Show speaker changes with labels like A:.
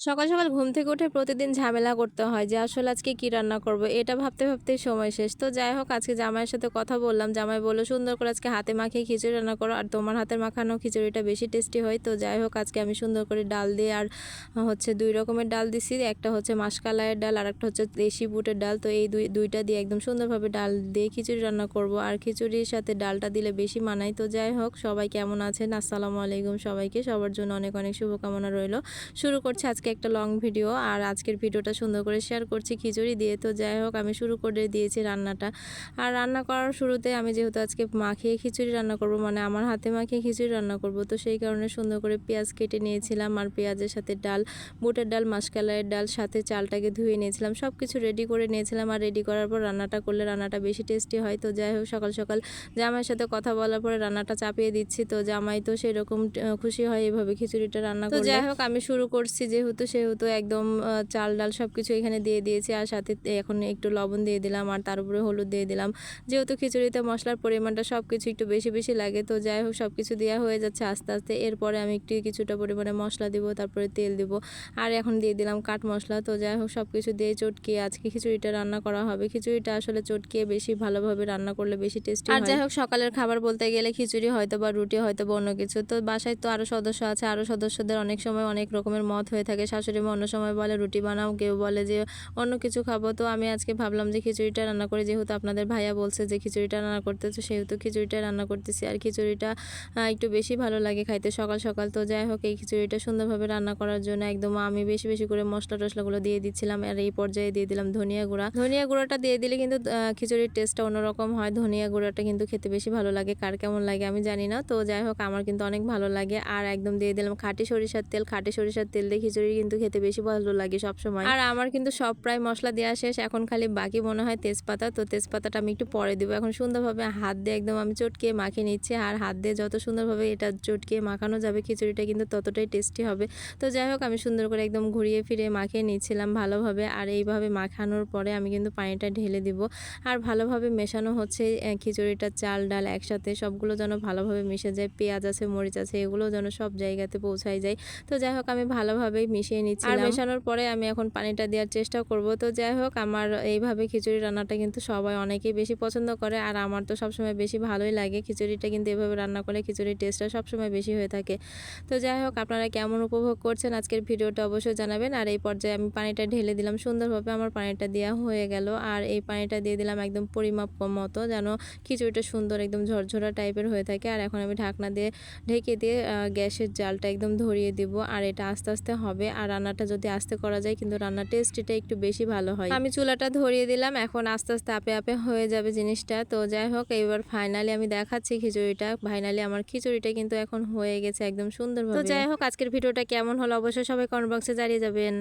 A: সকাল সকাল ঘুম থেকে উঠে প্রতিদিন ঝামেলা করতে হয় যে আসলে আজকে কি রান্না করব, এটা ভাবতে ভাবতেই সময় শেষ। তো যাই হোক, আজকে জামাইয়ের সাথে কথা বললাম। জামাই বলল সুন্দর করে আজকে হাতে মাখিয়ে খিচুড়ি রান্না করো, আর তোমার হাতের মাখানো খিচুড়িটা বেশি টেস্টি হয়। তো যাই হোক, আজকে আমি সুন্দর করে ডাল দিয়ে আর হচ্ছে দুই রকমের ডাল দিছি। একটা হচ্ছে মাসকলাইয়ের ডাল আর একটা হচ্ছে দেশি বুটের ডাল। তো এই দুইটা দিয়ে একদম সুন্দরভাবে ডাল দিয়ে খিচুড়ি রান্না করব, আর খিচুড়ির সাথে ডালটা দিলে বেশি মানায়। তো যাই হোক, সবাই কেমন আছেন? আসসালামু আলাইকুম সবাইকে। সবার জন্য অনেক অনেক শুভকামনা রইল। শুরু করছি আজকে একটা লং ভিডিও, আর আজকের ভিডিওটা সুন্দর করে শেয়ার করছি খিচুড়ি দিয়ে। তো যাই হোক, আমি শুরু করে দিয়েছি রান্নাটা। আর রান্না করার শুরুতে আমি যেহেতু আজকে মাখিয়ে খিচুড়ি রান্না করব, মানে আমার হাতে মাখিয়ে খিচুড়ি রান্না করব, তো সেই কারণে সুন্দর করে পেঁয়াজ কেটে নিয়েছিলাম। আর পেঁয়াজের সাথে ডাল, বুটের ডাল, মাসকলাইয়ের ডাল, সাথে চালটাকে ধুয়ে নিয়েছিলাম, সব কিছু রেডি করে নিয়েছিলাম। আর রেডি করার পর রান্নাটা করলে রান্নাটা বেশি টেস্টি হয়। তো যাই হোক, সকাল সকাল জামাইয়ের সাথে কথা বলার পরে রান্নাটা চাপিয়ে দিচ্ছি। তো জামাই তো সেরকম খুশি হয় এভাবে খিচুড়িটা রান্না করলে। তো যাই হোক, আমি শুরু করছি সেহেতু একদম চাল ডাল সব কিছু এখানে দিয়ে দিয়েছি, আর সাথে এখন একটু লবণ দিয়ে দিলাম, আর তার উপরে হলুদ দিয়ে দিলাম। যেহেতু খিচুড়িতে মশলার পরিমাণটা সব কিছু একটু বেশি বেশি লাগে, তো যাই হোক, সব কিছু দেওয়া হয়ে যাচ্ছে আস্তে আস্তে। এরপরে আমি কিছুটা পরিমাণে মশলা দিব, তারপরে তেল দিব, আর এখন দিয়ে দিলাম কাঠ মশলা। তো যাই হোক, সব কিছু দিয়ে চটকিয়ে আজকে খিচুড়িটা রান্না করা হবে। খিচুড়িটা আসলে চটকিয়ে বেশি ভালোভাবে রান্না করলে বেশি টেস্টি হয়। আর যাই হোক, সকালের খাবার বলতে গেলে খিচুড়ি হয়তো বা রুটি হয়তো বা অন্য কিছু। তো বাসায় তো আরও সদস্য আছে, আরও সদস্যদের অনেক সময় অনেক রকমের মত হয়ে থাকে। শাশুড়ি মা অন্য সময় বলে রুটি বানাও, কেউ বলে যে অন্য কিছু খাবো। তো আমি আজকে ভাবলাম যে খিচুড়িটা রান্না করি, যেহেতু আপনাদের ভাইয়া বলছে যে খিচুড়িটা রান্না করতে, তো সেহেতু খিচুড়িটা রান্না করতেছি। আর খিচুড়িটা একটু বেশি ভালো লাগে খাইতে সকাল সকাল। তো যাই হোক, এই খিচুড়িটা সুন্দরভাবে রান্না করার জন্য একদম আমি বেশি বেশি করে মশলা টশলাগুলো দিয়ে দিচ্ছিলাম। আর এই পর্যায়ে দিয়ে দিলাম ধনিয়া গুঁড়া। ধনিয়া গুঁড়াটা দিয়ে দিলে কিন্তু খিচুড়ির টেস্টটা অন্যরকম হয়। ধনিয়া গুঁড়াটা কিন্তু খেতে বেশি ভালো লাগে, কার কেমন লাগে আমি জানি না। তো যাই হোক, আমার কিন্তু অনেক ভালো লাগে। আর একদম দিয়ে দিলাম খাঁটি সরিষার তেল। খাঁটি সরিষার তেল দিয়ে খিচুড়ি কিন্তু খেতে বেশি ভালো লাগে সবসময়। আর আমার কিন্তু সব প্রায় মশলা দেওয়া শেষ, এখন খালি বাকি মনে হয় তেজপাতা। তো তেজপাতাটা আমি একটু পরে দিব। এখন সুন্দরভাবে হাত দিয়ে একদম আমি চটকিয়ে মাখিয়ে নিচ্ছি। আর হাত দিয়ে যত সুন্দরভাবে এটা চটকিয়ে মাখানো যাবে খিচুড়িটা কিন্তু ততটাই টেস্টি হবে। তো যাই হোক, আমি সুন্দর করে একদম ঘুরিয়ে ফিরিয়ে মাখিয়ে নিচ্ছিলাম ভালোভাবে। আর এইভাবে মাখানোর পরে আমি কিন্তু পানিটা ঢেলে দিব, আর ভালোভাবে মেশানো হচ্ছে খিচুড়িটা চাল ডাল একসাথে সবগুলো যেন ভালোভাবে মিশে যায়। পেঁয়াজ আছে, মরিচ আছে, এগুলো যেন সব জায়গাতে পৌঁছায় যায়। তো যাই হোক, আমি ভালোভাবেই মিশিয়ে নিচ্ছি। আর মেশানোর পরে আমি এখন পানিটা দেওয়ার চেষ্টা করব। তো যাই হোক, আমার এইভাবে খিচুড়ি রান্নাটা কিন্তু সবাই অনেকেই বেশি পছন্দ করে, আর আমার তো সবসময় বেশি ভালোই লাগে খিচুড়িটা। কিন্তু এভাবে রান্না করলে খিচুড়ির টেস্টটা সবসময় বেশি হয়ে থাকে। তো যাই হোক, আপনারা কেমন উপভোগ করছেন আজকের ভিডিওটা অবশ্যই জানাবেন। আর এই পর্যায়ে আমি পানিটা ঢেলে দিলাম, সুন্দরভাবে আমার পানিটা দেওয়া হয়ে গেল। আর এই পানিটা দিয়ে দিলাম একদম পরিমাপ মতো, যেন খিচুড়িটা সুন্দর একদম ঝরঝরা টাইপের হয়ে থাকে। আর এখন আমি ঢাকনা দিয়ে ঢেকে দিয়ে গ্যাসের জালটা একদম ধরিয়ে দিব। আর এটা আস্তে আস্তে হবে, আর রান্নাটা যদি আস্তে করা যায় কিন্তু রান্নার টেস্টটা একটু বেশি ভালো হয়। আমি চুলাটা ধরিয়ে দিলাম, এখন আস্তে আস্তে আপে আপে হয়ে যাবে জিনিসটা। তো যাই হোক, এবার ফাইনালি আমি দেখাচ্ছি খিচুড়িটা। ফাইনালি আমার খিচুড়িটা কিন্তু এখন হয়ে গেছে একদম সুন্দরভাবে। তো যাই হোক, আজকের ভিডিওটা কেমন হলো অবশ্যই সবাই কমেন্ট বক্সে জানিয়ে যাবেন।